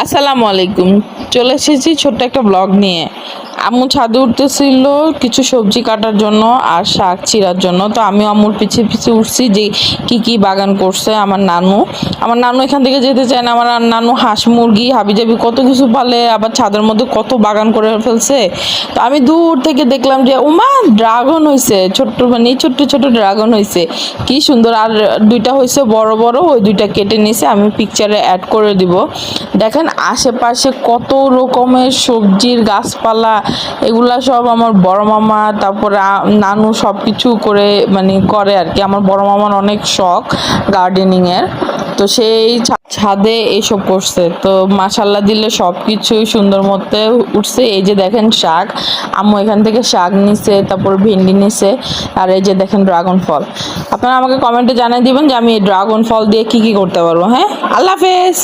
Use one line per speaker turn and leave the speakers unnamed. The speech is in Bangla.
আসসালামু আলাইকুম। চলে এসেছি ছোট্ট একটা ব্লগ নিয়ে। আম্মু ছাদে উঠতেছিল কিছু সবজি কাটার জন্য আর শাক চিরার জন্য। তো আমি আম্মুর পিছে পিছে উঠছি যে কি কি বাগান করছে আমার নানু এখান থেকে যেতে চায় না। আমার নানু হাঁস মুরগি হাবিজাবি কত কিছু পালে, আবার ছাদের মধ্যে কত বাগান করে ফেলছে। তো আমি দূর থেকে দেখলাম যে উমা ড্রাগন হয়েছে, ছোট্ট ছোট ড্রাগন হয়েছে, কি সুন্দর। আর দুইটা হয়েছে বড় বড়, ওই দুইটা কেটে নিছে, আমি পিকচারে অ্যাড করে দিব। দেখেন আশেপাশে কত রকমের সবজির গাছপালা, এগুলা সব আমার বড় মামা তারপরে নানু সব কিছু করে করে আর কি। আমার বড় মামার অনেক শখ গার্ডেনিং এর, তো সেই ছাদে এইসব করছে। তো মাশাল্লাহ দিলে সব কিছুই সুন্দর মতো উঠছে। এই যে দেখেন শাক, আম্মু এখান থেকে শাক নিছে, তারপর ভেন্ডি নিছে, আর এই যে দেখেন ড্রাগন ফল। আপনারা আমাকে কমেন্টে জানিয়ে দিবেন যে আমি এই ড্রাগন ফল দিয়ে কি কি করতে পারবো। হ্যাঁ, আল্লাহ হাফেজ।